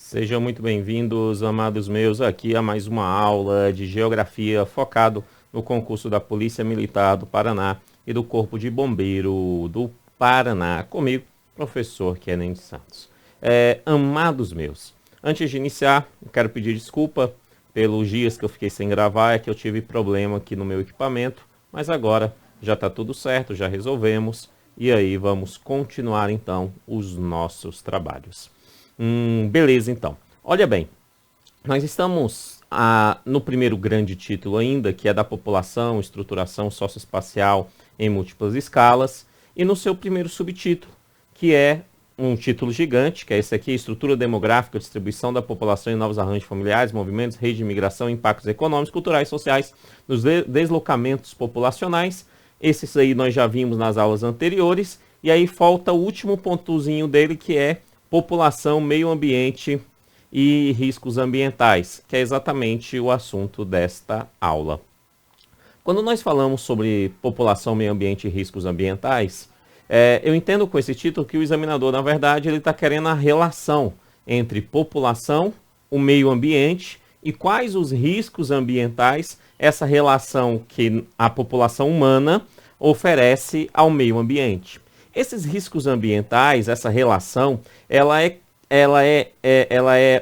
Sejam muito bem-vindos, amados meus, aqui a mais uma aula de Geografia focado no concurso da Polícia Militar do Paraná e do Corpo de Bombeiro do Paraná, comigo, professor Kennedy Santos. Amados meus, antes de iniciar, eu quero pedir desculpa pelos dias que eu fiquei sem gravar, é que eu tive problema aqui no meu equipamento, mas agora já está tudo certo, já resolvemos, e aí vamos continuar então os nossos trabalhos. Beleza, então. Olha bem, nós estamos no primeiro grande título ainda, que é da população, estruturação socioespacial em múltiplas escalas, e no seu primeiro subtítulo, que é um título gigante, que é esse aqui, estrutura demográfica, distribuição da população em novos arranjos familiares, movimentos, rede de imigração, impactos econômicos, culturais e sociais nos deslocamentos populacionais. Esses aí nós já vimos nas aulas anteriores, e aí falta o último pontozinho dele, que é população, meio ambiente e riscos ambientais, que é exatamente o assunto desta aula. Quando nós falamos sobre população, meio ambiente e riscos ambientais, eu entendo com esse título que o examinador, na verdade, ele está querendo a relação entre população, o meio ambiente e quais os riscos ambientais essa relação que a população humana oferece ao meio ambiente. Esses riscos ambientais, essa relação, ela é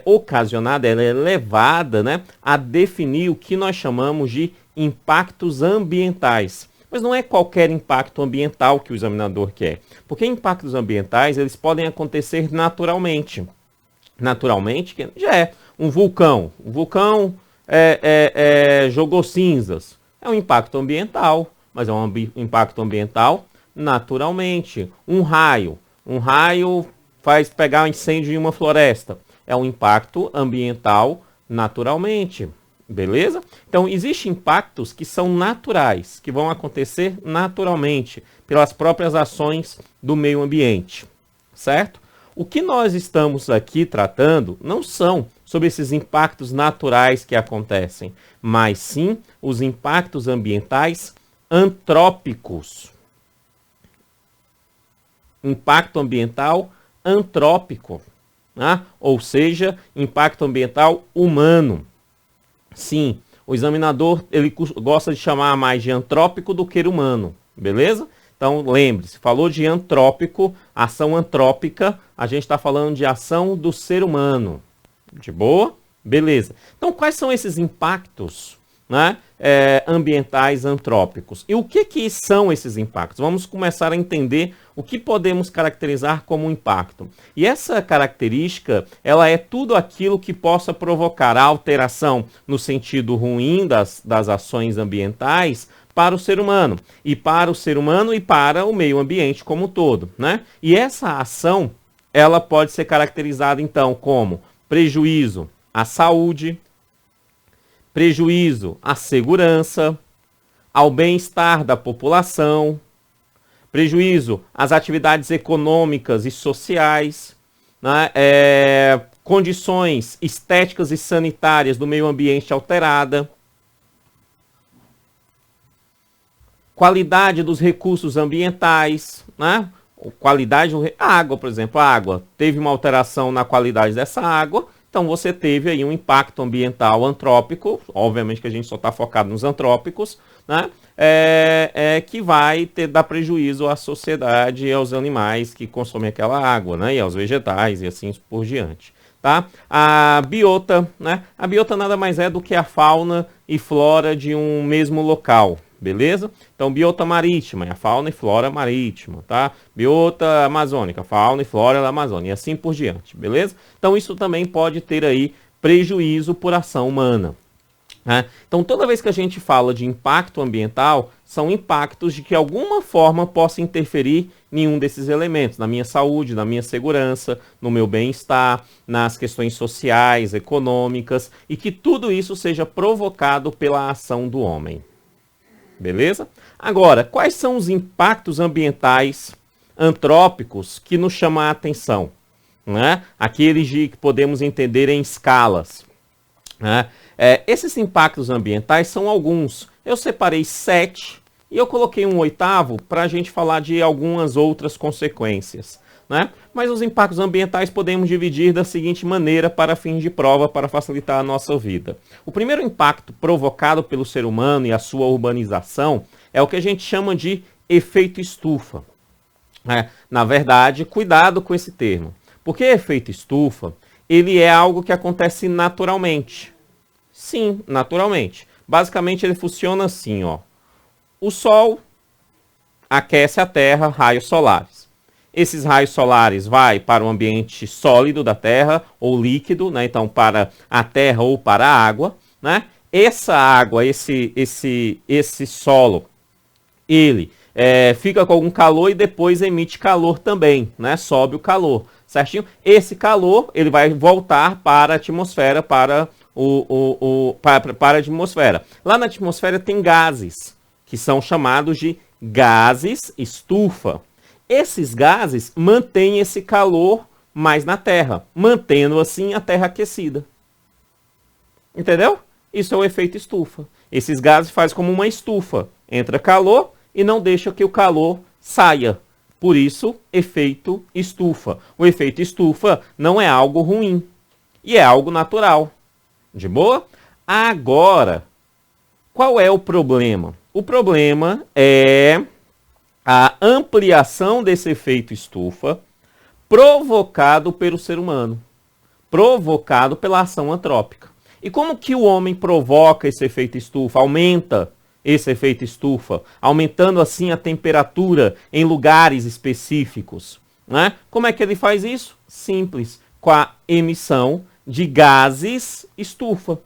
ocasionada, ela é levada, né, a definir o que nós chamamos de impactos ambientais. Mas não é qualquer impacto ambiental que o examinador quer, porque impactos ambientais eles podem acontecer naturalmente. Naturalmente, que já é um vulcão. O vulcão jogou cinzas. É um impacto ambiental, mas é um impacto ambiental naturalmente. Um raio faz pegar um incêndio em uma floresta. É um impacto ambiental naturalmente. Beleza? Então, existem impactos que são naturais, que vão acontecer naturalmente, pelas próprias ações do meio ambiente. Certo? O que nós estamos aqui tratando não são sobre esses impactos naturais que acontecem, mas sim os impactos ambientais antrópicos. Impacto ambiental antrópico, né? Ou seja, impacto ambiental humano. Sim, o examinador ele gosta de chamar mais de antrópico do que humano, beleza? Então lembre-se, falou de antrópico, ação antrópica, a gente está falando de ação do ser humano. De boa? Beleza. Então quais são esses impactos, né, ambientais antrópicos? E o que são esses impactos? Vamos começar a entender o que podemos caracterizar como impacto. E essa característica, ela é tudo aquilo que possa provocar a alteração no sentido ruim das ações ambientais para o ser humano. E para o ser humano e para o meio ambiente como um todo, né? E essa ação, ela pode ser caracterizada então como prejuízo à saúde, prejuízo à segurança, ao bem-estar da população, prejuízo às atividades econômicas e sociais, né? Condições estéticas e sanitárias do meio ambiente alterada, qualidade dos recursos ambientais, né? Qualidade a água, por exemplo, a água teve uma alteração na qualidade dessa água. Então você teve aí um impacto ambiental antrópico, obviamente que a gente só está focado nos antrópicos, né? Que vai dar prejuízo à sociedade e aos animais que consomem aquela água, né? E aos vegetais e assim por diante. Tá? A biota, né? A biota nada mais é do que a fauna e flora de um mesmo local. Beleza? Então, biota marítima é a fauna e flora marítima, tá? Biota amazônica, fauna e flora da Amazônia, e assim por diante, beleza? Então, isso também pode ter aí prejuízo por ação humana, né? Então, toda vez que a gente fala de impacto ambiental, são impactos de que alguma forma possa interferir em um desses elementos, na minha saúde, na minha segurança, no meu bem-estar, nas questões sociais, econômicas, e que tudo isso seja provocado pela ação do homem. Beleza? Agora, quais são os impactos ambientais antrópicos que nos chamam a atenção? Né? Aqueles que podemos entender em escalas. Né? Esses impactos ambientais são alguns. Eu separei 7 e eu coloquei um 8º para a gente falar de algumas outras consequências. né? Mas os impactos ambientais podemos dividir da seguinte maneira para fins de prova, para facilitar a nossa vida. O primeiro impacto provocado pelo ser humano e a sua urbanização é o que a gente chama de efeito estufa. Na verdade, cuidado com esse termo, porque efeito estufa, ele é algo que acontece naturalmente. Sim, naturalmente. Basicamente ele funciona assim, ó. O Sol aquece a Terra, raios solares. Esses raios solares vai para o ambiente sólido da Terra, ou líquido, né? Então para a Terra ou para a água, né? Essa água, esse solo, ele fica com algum calor e depois emite calor também, né? Sobe o calor, certinho? Esse calor, ele vai voltar para a atmosfera, para a atmosfera. Lá na atmosfera tem gases, que são chamados de gases estufa. Esses gases mantêm esse calor mais na Terra, mantendo assim a Terra aquecida. Entendeu? Isso é o efeito estufa. Esses gases fazem como uma estufa. Entra calor e não deixa que o calor saia. Por isso, efeito estufa. O efeito estufa não é algo ruim. E é algo natural. De boa? Agora, qual é o problema? O problema é a ampliação desse efeito estufa provocado pelo ser humano. Provocado pela ação antrópica. E como que o homem provoca esse efeito estufa? Aumenta esse efeito estufa, aumentando assim a temperatura em lugares específicos, né? Como é que ele faz isso? Simples, com a emissão de gases estufa.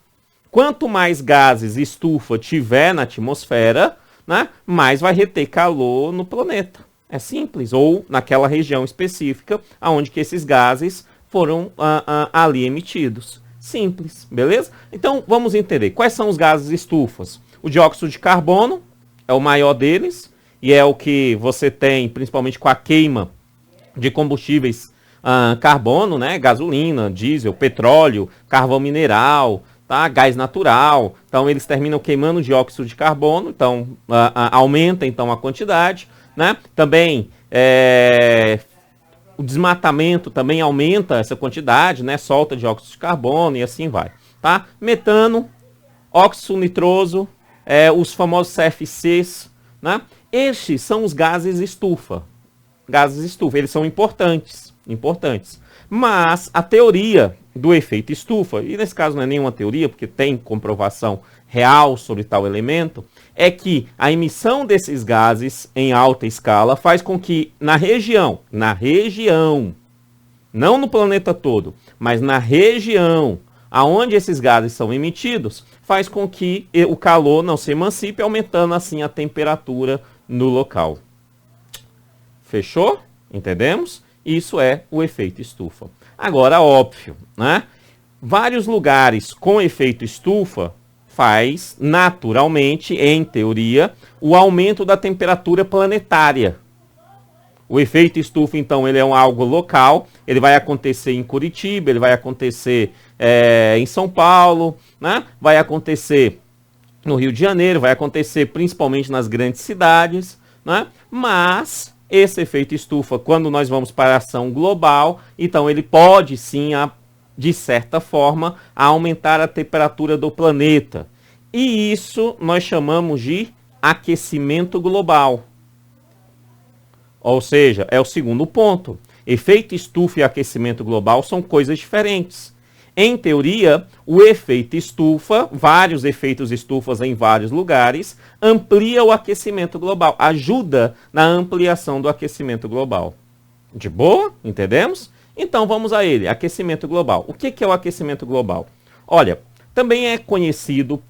Quanto mais gases estufa tiver na atmosfera, né, mais vai reter calor no planeta. É simples, ou naquela região específica onde que esses gases foram ali emitidos. Simples, beleza? Então, vamos entender. Quais são os gases estufas? O dióxido de carbono é o maior deles, e é o que você tem, principalmente com a queima de combustíveis carbono, né? Gasolina, diesel, petróleo, carvão mineral, tá? Gás natural. Então, eles terminam queimando dióxido de carbono, então, aumenta então a quantidade, né? Também, o desmatamento também aumenta essa quantidade, né? Solta dióxido de carbono e assim vai, tá? Metano, óxido nitroso, os famosos CFCs, né? Estes são os gases estufa. Gases estufa, eles são importantes. Mas a teoria do efeito estufa, e nesse caso não é nenhuma teoria, porque tem comprovação real sobre tal elemento, é que a emissão desses gases em alta escala faz com que na região, não no planeta todo, mas na região aonde esses gases são emitidos, faz com que o calor não se emancipe, aumentando assim a temperatura no local. Fechou? Entendemos? Isso é o efeito estufa. Agora, óbvio, né? Vários lugares com efeito estufa faz, naturalmente, em teoria, o aumento da temperatura planetária. O efeito estufa, então, ele é algo local, ele vai acontecer em Curitiba, ele vai acontecer em São Paulo, né? Vai acontecer no Rio de Janeiro, vai acontecer principalmente nas grandes cidades, né? Mas esse efeito estufa, quando nós vamos para a ação global, então ele pode sim, de certa forma, aumentar a temperatura do planeta. E isso nós chamamos de aquecimento global. Ou seja, é o segundo ponto. Efeito estufa e aquecimento global são coisas diferentes. Em teoria, o efeito estufa, vários efeitos estufas em vários lugares, amplia o aquecimento global, ajuda na ampliação do aquecimento global. De boa? Entendemos? Então vamos a ele, aquecimento global. O que é o aquecimento global? Olha, também é conhecido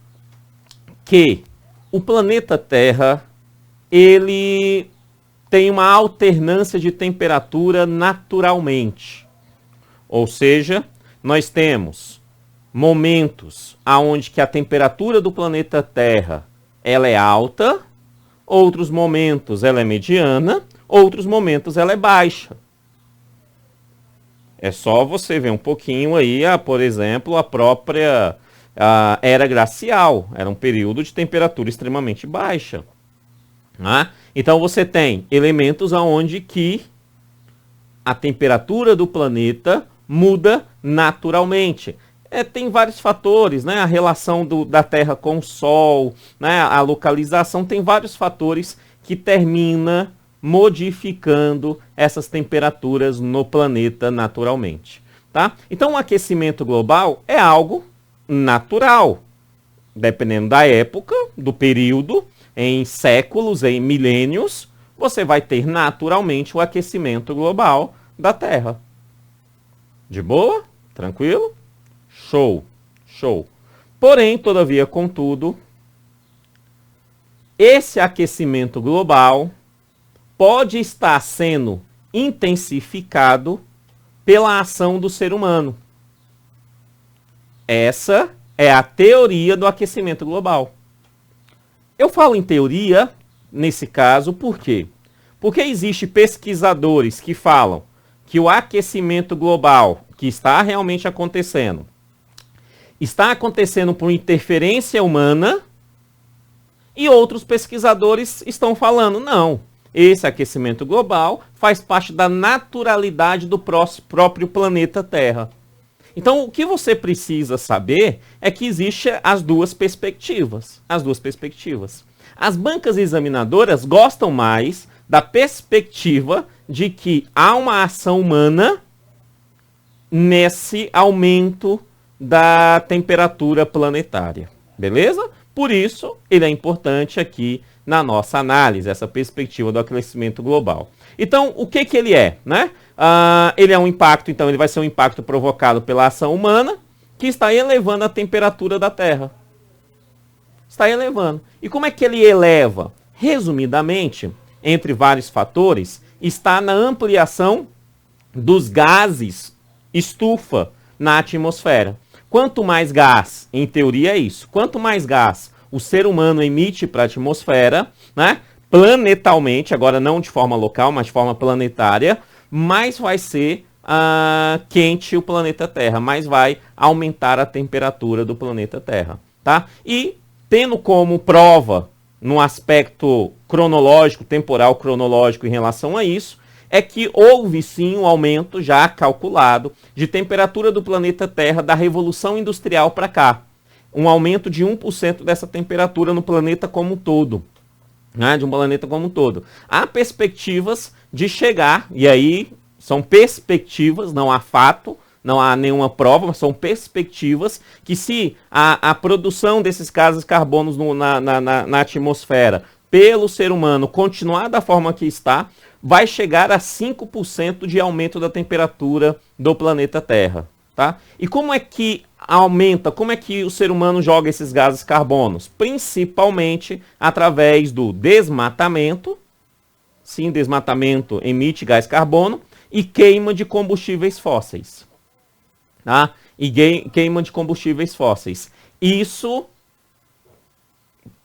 que o planeta Terra, ele tem uma alternância de temperatura naturalmente. Ou seja, nós temos momentos onde que a temperatura do planeta Terra ela é alta, outros momentos ela é mediana, outros momentos ela é baixa. É só você ver um pouquinho aí, por exemplo, a própria era glacial. Era um período de temperatura extremamente baixa. Né? Então você tem elementos onde que a temperatura do planeta muda naturalmente. Tem vários fatores, né? A relação da Terra com o Sol, né? A localização, tem vários fatores que termina modificando essas temperaturas no planeta naturalmente, tá? Então o aquecimento global é algo natural, dependendo da época, do período, em séculos, em milênios, você vai ter naturalmente o aquecimento global da Terra. De boa? Tranquilo? Show, show. Porém, todavia, contudo, esse aquecimento global pode estar sendo intensificado pela ação do ser humano. Essa é a teoria do aquecimento global. Eu falo em teoria, nesse caso, por quê? Porque existem pesquisadores que falam que o aquecimento global, que está realmente acontecendo, está acontecendo por interferência humana, e outros pesquisadores estão falando, não, esse aquecimento global faz parte da naturalidade do próprio planeta Terra. Então, o que você precisa saber é que existem as duas perspectivas. As bancas examinadoras gostam mais da perspectiva de que há uma ação humana nesse aumento da temperatura planetária, beleza? Por isso, ele é importante aqui na nossa análise, essa perspectiva do aquecimento global. Então, o que ele é, né? Ele é um impacto, então ele vai ser um impacto provocado pela ação humana, que está elevando a temperatura da Terra. Está elevando. E como é que ele eleva? Resumidamente, entre vários fatores, está na ampliação dos gases estufa na atmosfera. Quanto mais gás, em teoria é isso, quanto mais gás o ser humano emite para a atmosfera, né, planetalmente, agora não de forma local, mas de forma planetária, mais vai ser quente o planeta Terra, mais vai aumentar a temperatura do planeta Terra, tá? E tendo como prova, num aspecto cronológico, temporal cronológico em relação a isso, é que houve sim um aumento já calculado de temperatura do planeta Terra da Revolução Industrial para cá. Um aumento de 1% dessa temperatura no planeta como um todo. Né, de um planeta como um todo. Há perspectivas de chegar, e aí são perspectivas, não há fato, não há nenhuma prova, mas são perspectivas que se a produção desses gases carbonos na atmosfera pelo ser humano continuar da forma que está, vai chegar a 5% de aumento da temperatura do planeta Terra. Tá? E como é que aumenta, como é que o ser humano joga esses gases carbonos? Principalmente através do desmatamento. Sim, desmatamento emite gás carbono e queima de combustíveis fósseis. Tá? E queima de combustíveis fósseis. Isso,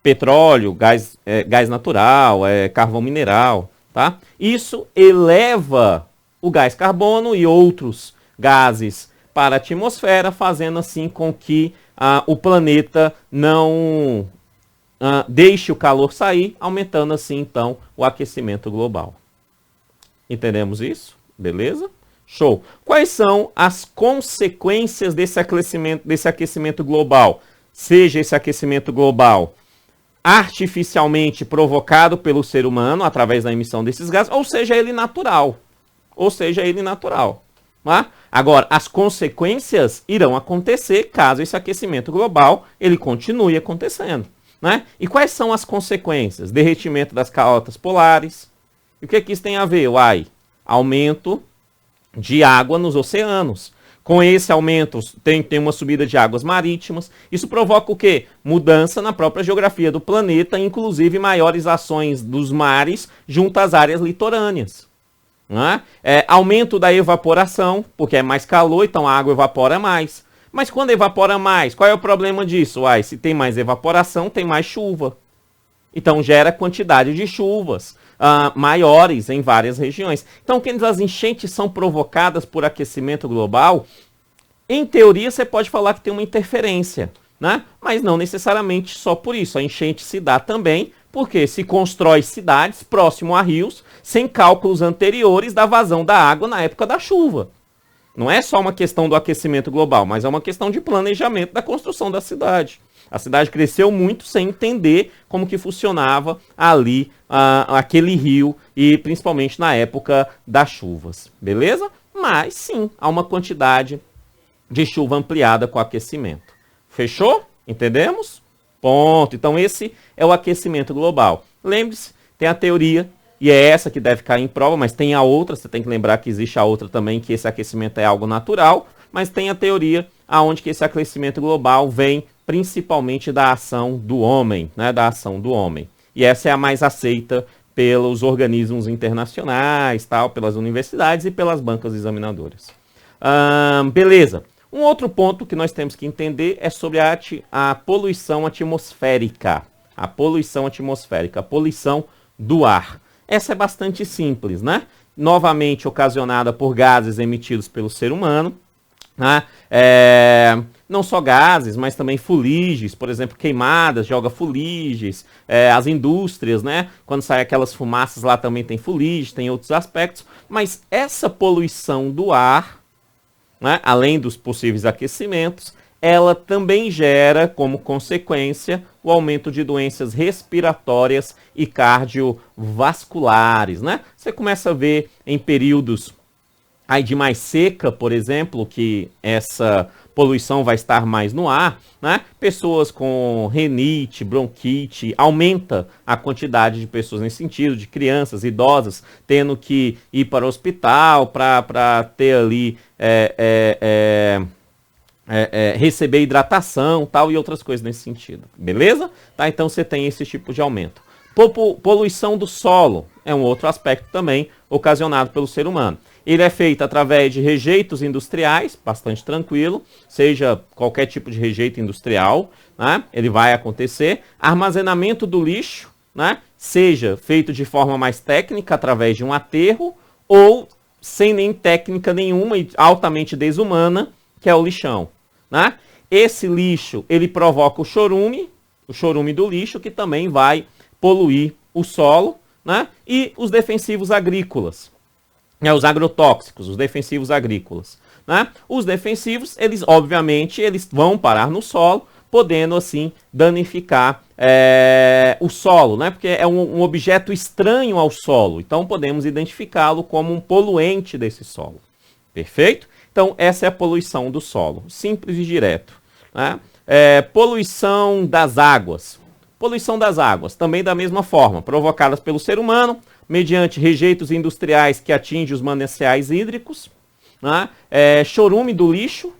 petróleo, gás natural, carvão mineral, tá? Isso eleva o gás carbono e outros gases para a atmosfera, fazendo assim com que o planeta não deixe o calor sair, aumentando assim então o aquecimento global. Entendemos isso? Beleza? Show! Quais são as consequências desse aquecimento global? Seja esse aquecimento global artificialmente provocado pelo ser humano através da emissão desses gases, ou seja ele natural. Tá? Agora, as consequências irão acontecer caso esse aquecimento global ele continue acontecendo. Né? E quais são as consequências? Derretimento das calotas polares. E o que isso tem a ver? Aumento de água nos oceanos. Com esse aumento tem uma subida de águas marítimas. Isso provoca o quê? Mudança na própria geografia do planeta, inclusive maiores ações dos mares junto às áreas litorâneas. Né? Aumento da evaporação, porque é mais calor, então a água evapora mais. Mas quando evapora mais, qual é o problema disso? Se tem mais evaporação, tem mais chuva. Então gera quantidade de chuvas maiores em várias regiões. Então, quando as enchentes são provocadas por aquecimento global, em teoria você pode falar que tem uma interferência, né? Mas não necessariamente só por isso. A enchente se dá também Porque se constrói cidades próximo a rios sem cálculos anteriores da vazão da água na época da chuva. Não é só uma questão do aquecimento global, mas é uma questão de planejamento da construção da cidade. A cidade cresceu muito sem entender como que funcionava ali aquele rio e principalmente na época das chuvas, beleza? Mas sim, há uma quantidade de chuva ampliada com o aquecimento. Fechou? Entendemos? Ponto. Então esse é o aquecimento global. Lembre-se, tem a teoria, e é essa que deve cair em prova, mas tem a outra, você tem que lembrar que existe a outra também, que esse aquecimento é algo natural, mas tem a teoria aonde que esse aquecimento global vem principalmente da ação do homem, né, da ação do homem. E essa é a mais aceita pelos organismos internacionais, tal, pelas universidades e pelas bancas examinadoras. Beleza. Um outro ponto que nós temos que entender é sobre a poluição atmosférica. A poluição atmosférica, a poluição do ar. Essa é bastante simples, né? Novamente ocasionada por gases emitidos pelo ser humano, né? Não só gases, mas também fuligens, por exemplo, queimadas, joga fuligens, as indústrias, né? Quando saem aquelas fumaças lá também tem fuligem, tem outros aspectos, mas essa poluição do ar, né, além dos possíveis aquecimentos, ela também gera como consequência o aumento de doenças respiratórias e cardiovasculares, né? Você começa a ver em períodos aí de mais seca, por exemplo, que essa poluição vai estar mais no ar, né? Pessoas com rinite, bronquite, aumenta a quantidade de pessoas nesse sentido, de crianças, idosas, tendo que ir para o hospital para ter ali receber hidratação, tal, e outras coisas nesse sentido, beleza? Tá, então você tem esse tipo de aumento. Poluição do solo é um outro aspecto também ocasionado pelo ser humano. Ele é feito através de rejeitos industriais, bastante tranquilo, seja qualquer tipo de rejeito industrial, né? Ele vai acontecer. Armazenamento do lixo, né? Seja feito de forma mais técnica, através de um aterro, ou sem nem técnica nenhuma e altamente desumana, que é o lixão, né? Esse lixo, ele provoca o chorume do lixo, que também vai poluir o solo, né? E os defensivos agrícolas, os agrotóxicos, os defensivos agrícolas, né? Os defensivos, eles obviamente, eles vão parar no solo, podendo assim danificar o solo, né? Porque é um objeto estranho ao solo, então podemos identificá-lo como um poluente desse solo. Perfeito? Então essa é a poluição do solo, simples e direto, né? Poluição das águas. Poluição das águas, também da mesma forma, provocadas pelo ser humano, mediante rejeitos industriais que atingem os mananciais hídricos, né? Chorume do lixo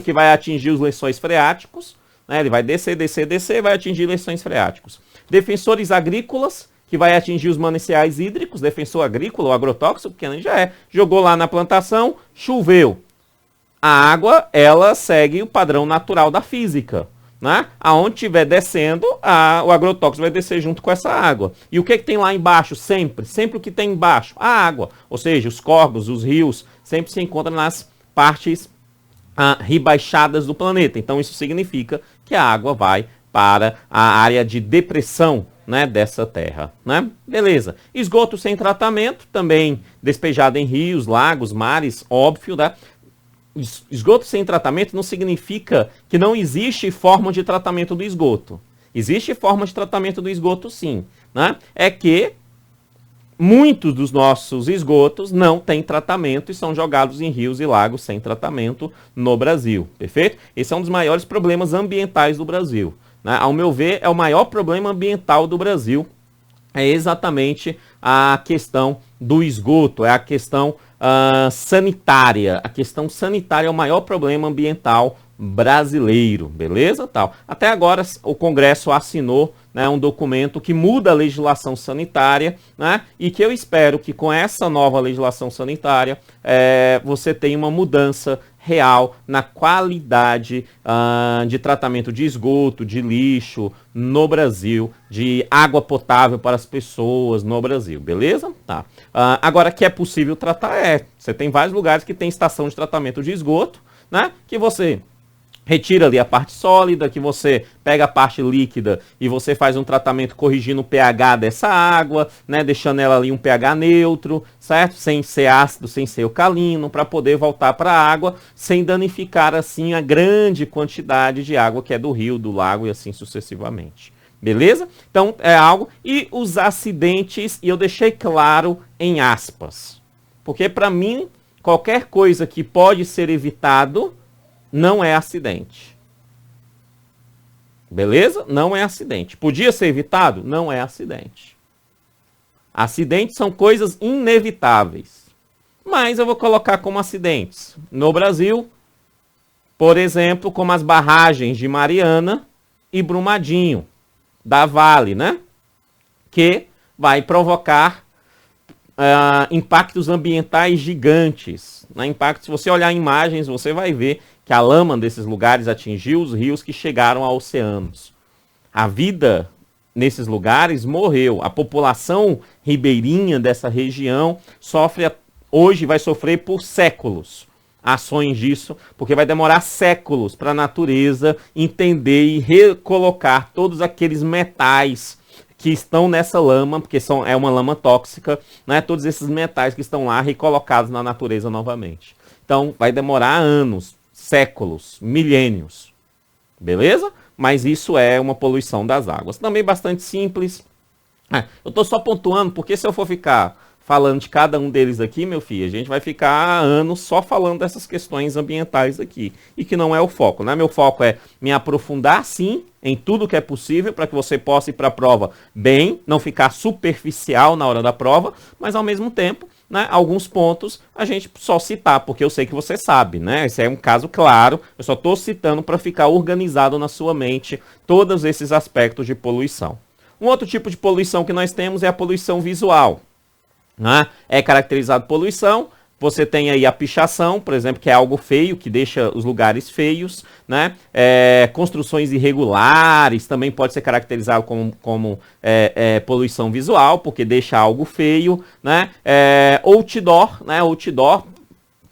que vai atingir os lençóis freáticos, né? Ele vai descer, vai atingir lençóis freáticos. Defensores agrícolas, que vai atingir os mananciais hídricos, defensor agrícola, o agrotóxico, que já jogou lá na plantação, choveu. A água, ela segue o padrão natural da física, né? Aonde estiver descendo, o agrotóxico vai descer junto com essa água. E o que tem lá embaixo? Sempre o que tem embaixo? A água. Ou seja, os córregos, os rios, sempre se encontram nas partes rebaixadas do planeta. Então isso significa que a água vai para a área de depressão, né, dessa terra, né? Beleza. Esgoto sem tratamento, também despejado em rios, lagos, mares, óbvio, né? Esgoto sem tratamento não significa que não existe forma de tratamento do esgoto. Existe forma de tratamento do esgoto, sim, né? É que muitos dos nossos esgotos não têm tratamento e são jogados em rios e lagos sem tratamento no Brasil, perfeito? Esse é um dos maiores problemas ambientais do Brasil, né? Ao meu ver, é o maior problema ambiental do Brasil, é exatamente a questão do esgoto, é a questão sanitária. A questão sanitária é o maior problema ambiental brasileiro, beleza? Tal. Até agora o Congresso assinou, né, um documento que muda a legislação sanitária, né, e que eu espero que com essa nova legislação sanitária você tenha uma mudança real na qualidade de tratamento de esgoto, de lixo no Brasil, de água potável para as pessoas no Brasil, beleza? Tá. Agora que é possível tratar, você tem vários lugares que tem estação de tratamento de esgoto, né, que você retira ali a parte sólida, que você pega a parte líquida e você faz um tratamento corrigindo o pH dessa água, né, deixando ela ali um pH neutro, certo? Sem ser ácido, sem ser alcalino, para poder voltar para a água, sem danificar assim a grande quantidade de água que é do rio, do lago e assim sucessivamente. Beleza? Então é algo. E os acidentes, e eu deixei claro em aspas, porque para mim qualquer coisa que pode ser evitado não é acidente. Beleza? Não é acidente. Podia ser evitado? Não é acidente. Acidentes são coisas inevitáveis. Mas eu vou colocar como acidentes. No Brasil, por exemplo, como as barragens de Mariana e Brumadinho, da Vale, né? Que vai provocar impactos ambientais gigantes. Se você olhar imagens, você vai ver que a lama desses lugares atingiu os rios que chegaram a oceanos. A vida nesses lugares morreu. A população ribeirinha dessa região hoje vai sofrer por séculos ações disso, porque vai demorar séculos para a natureza entender e recolocar todos aqueles metais que estão nessa lama, porque é uma lama tóxica, né? Todos esses metais que estão lá recolocados na natureza novamente. Então vai demorar anos, séculos, milênios. Beleza? Mas isso é uma poluição das águas. Também bastante simples. Eu estou só pontuando, porque se eu for ficar falando de cada um deles aqui, meu filho, a gente vai ficar anos só falando dessas questões ambientais aqui. E que não é o foco, né? Meu foco é me aprofundar, sim, em tudo que é possível, para que você possa ir para a prova bem, não ficar superficial na hora da prova, mas ao mesmo tempo, né, alguns pontos a gente só citar, porque eu sei que você sabe, né? Esse é um caso claro, eu só estou citando para ficar organizado na sua mente todos esses aspectos de poluição. Um outro tipo de poluição que nós temos é a poluição visual. Né? É caracterizado poluição. Você tem aí a pichação, por exemplo, que é algo feio, que deixa os lugares feios, né? Construções irregulares também pode ser caracterizado como poluição visual, porque deixa algo feio, né? Outdoor, né? Outdoor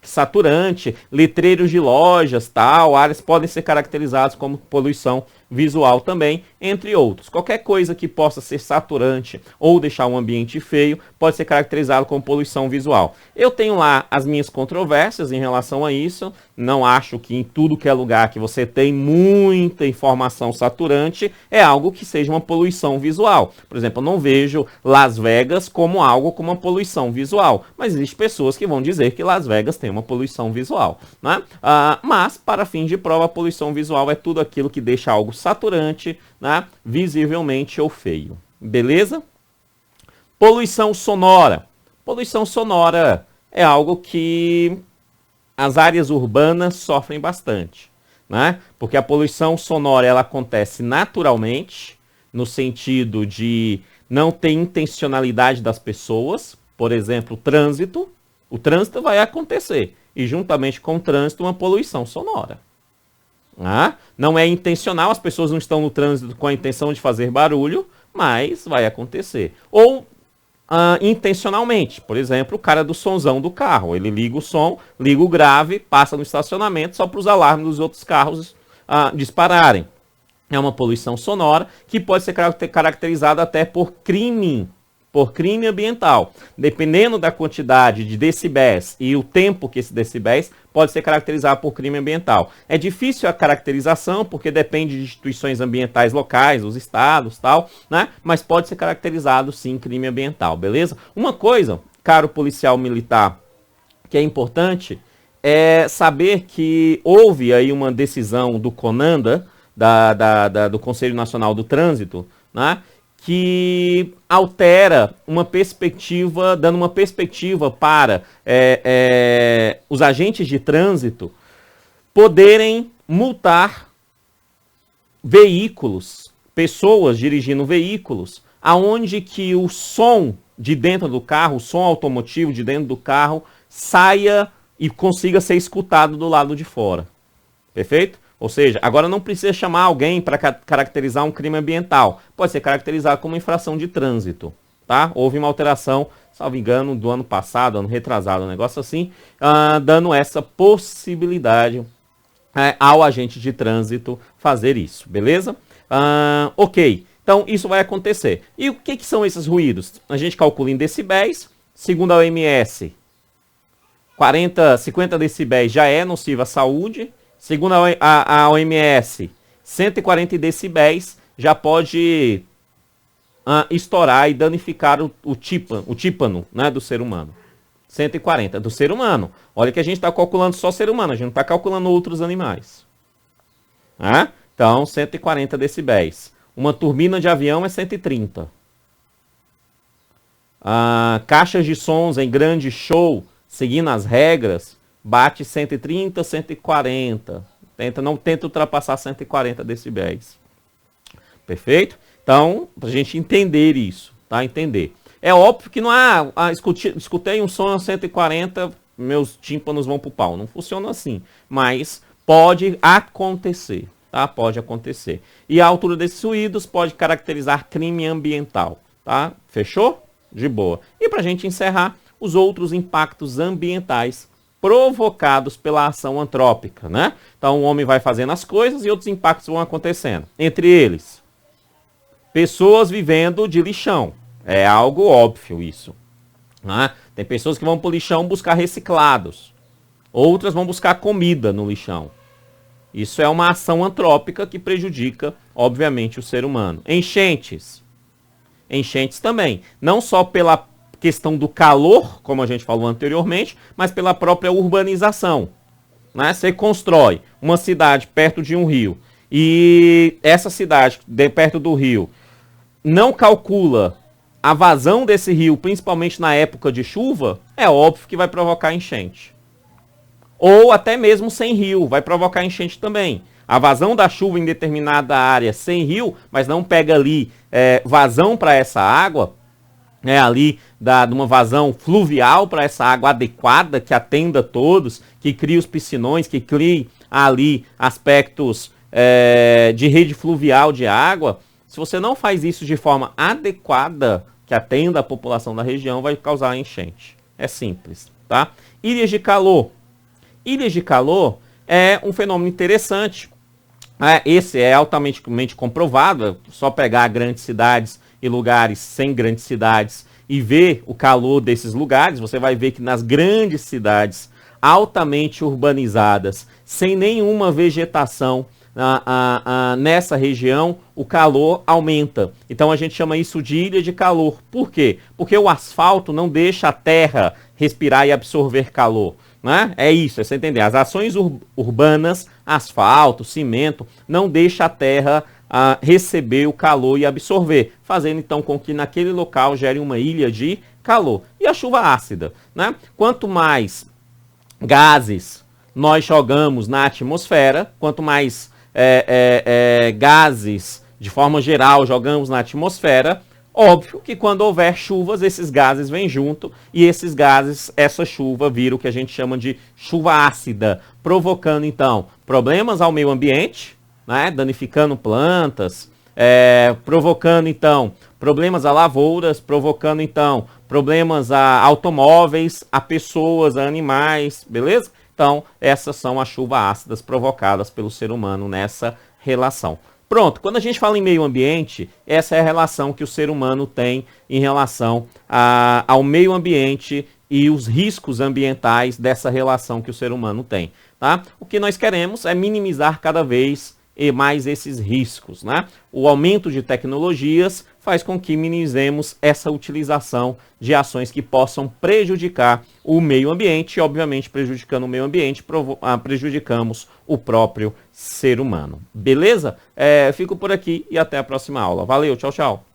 saturante, letreiros de lojas, tal, áreas podem ser caracterizados como poluição visual também, entre outros. Qualquer coisa que possa ser saturante ou deixar um ambiente feio pode ser caracterizado como poluição visual. Eu tenho lá as minhas controvérsias em relação a isso. Não acho que em tudo que é lugar que você tem muita informação saturante é algo que seja uma poluição visual. Por exemplo, eu não vejo Las Vegas como algo com uma poluição visual, mas existem pessoas que vão dizer que Las Vegas tem uma poluição visual, né? Mas, para fins de prova, a poluição visual é tudo aquilo que deixa algo saturante, né, visivelmente ou feio. Beleza? Poluição sonora. Poluição sonora é algo que as áreas urbanas sofrem bastante, né? Porque a poluição sonora ela acontece naturalmente, no sentido de não ter intencionalidade das pessoas. Por exemplo, trânsito. O trânsito vai acontecer. E juntamente com o trânsito, uma poluição sonora. Não é intencional, as pessoas não estão no trânsito com a intenção de fazer barulho, mas vai acontecer. Ou intencionalmente, por exemplo, o cara do sonzão do carro, ele liga o som, liga o grave, passa no estacionamento só para os alarmes dos outros carros dispararem. É uma poluição sonora que pode ser caracterizada até por crime ambiental. Dependendo da quantidade de decibéis e o tempo que esse decibéis, pode ser caracterizado por crime ambiental. É difícil a caracterização, porque depende de instituições ambientais locais, os estados, tal, né? Mas pode ser caracterizado, sim, crime ambiental, beleza? Uma coisa, caro policial militar, que é importante, é saber que houve aí uma decisão do CONANDA, do Conselho Nacional do Trânsito, né? Que altera uma perspectiva, dando uma perspectiva para os agentes de trânsito poderem multar veículos, pessoas dirigindo veículos, aonde que o som de dentro do carro, o som automotivo de dentro do carro, saia e consiga ser escutado do lado de fora. Perfeito? Ou seja, agora não precisa chamar alguém para caracterizar um crime ambiental. Pode ser caracterizado como infração de trânsito. Tá? Houve uma alteração, salvo engano, do ano passado, ano retrasado, um negócio assim, dando essa possibilidade ao agente de trânsito fazer isso, beleza? Ok, então isso vai acontecer. E o que são esses ruídos? A gente calcula em decibéis, segundo a OMS, 50 decibéis já é nocivo à saúde, segundo a OMS, 140 decibéis já pode estourar e danificar o tímpano, né, do ser humano. 140 do ser humano. Olha que a gente está calculando só ser humano, a gente não está calculando outros animais. Então, 140 decibéis. Uma turbina de avião é 130. Caixas de sons em grande show, seguindo as regras, bate 130, 140. Não tenta ultrapassar 140 decibéis. Perfeito? Então, para a gente entender isso, tá? Entender. É óbvio que não há, escutei um som a 140, meus tímpanos vão pro pau. Não funciona assim, mas pode acontecer, tá? Pode acontecer. E a altura desses ruídos pode caracterizar crime ambiental, tá? Fechou? De boa. E para a gente encerrar, os outros impactos ambientais provocados pela ação antrópica, né? Então o homem vai fazendo as coisas e outros impactos vão acontecendo. Entre eles, pessoas vivendo de lixão. É algo óbvio isso. Né? Tem pessoas que vão para o lixão buscar reciclados. Outras vão buscar comida no lixão. Isso é uma ação antrópica que prejudica, obviamente, o ser humano. Enchentes. Enchentes também. Não só pela questão do calor, como a gente falou anteriormente, mas pela própria urbanização. Né? Você constrói uma cidade perto de um rio e essa cidade, perto do rio, não calcula a vazão desse rio, principalmente na época de chuva, é óbvio que vai provocar enchente. Ou até mesmo sem rio, vai provocar enchente também. A vazão da chuva em determinada área sem rio, mas não pega ali vazão para essa água, ali de uma vazão fluvial para essa água adequada, que atenda todos, que crie os piscinões, que crie ali aspectos de rede fluvial de água. Se você não faz isso de forma adequada, que atenda a população da região, vai causar enchente. É simples, tá? Ilhas de calor. Ilhas de calor é um fenômeno interessante. Esse é altamente comprovado. É só pegar grandes cidades e lugares sem grandes cidades e ver o calor desses lugares. Você vai ver que nas grandes cidades altamente urbanizadas, sem nenhuma vegetação, nessa região o calor aumenta. Então a gente chama isso de ilha de calor. Por quê? Porque o asfalto não deixa a terra respirar e absorver calor. Né? É isso, é você entender. As ações urbanas, asfalto, cimento, não deixa a terra receber o calor e absorver, fazendo então com que naquele local gere uma ilha de calor. E a chuva ácida, né? Quanto mais gases nós jogamos na atmosfera, quanto mais gases, de forma geral, jogamos na atmosfera, óbvio que quando houver chuvas, esses gases vêm junto e esses gases, essa chuva vira o que a gente chama de chuva ácida, provocando então problemas ao meio ambiente, né, danificando plantas, provocando então problemas a lavouras, provocando então problemas a automóveis, a pessoas, a animais, beleza? Então, essas são as chuvas ácidas provocadas pelo ser humano nessa relação. Pronto, quando a gente fala em meio ambiente, essa é a relação que o ser humano tem em relação ao meio ambiente e os riscos ambientais dessa relação que o ser humano tem. Tá? O que nós queremos é minimizar cada vez mais esses riscos. Né? O aumento de tecnologias faz com que minimizemos essa utilização de ações que possam prejudicar o meio ambiente e, obviamente, prejudicando o meio ambiente, prejudicamos o próprio ser humano. Beleza? Fico por aqui e até a próxima aula. Valeu, tchau, tchau.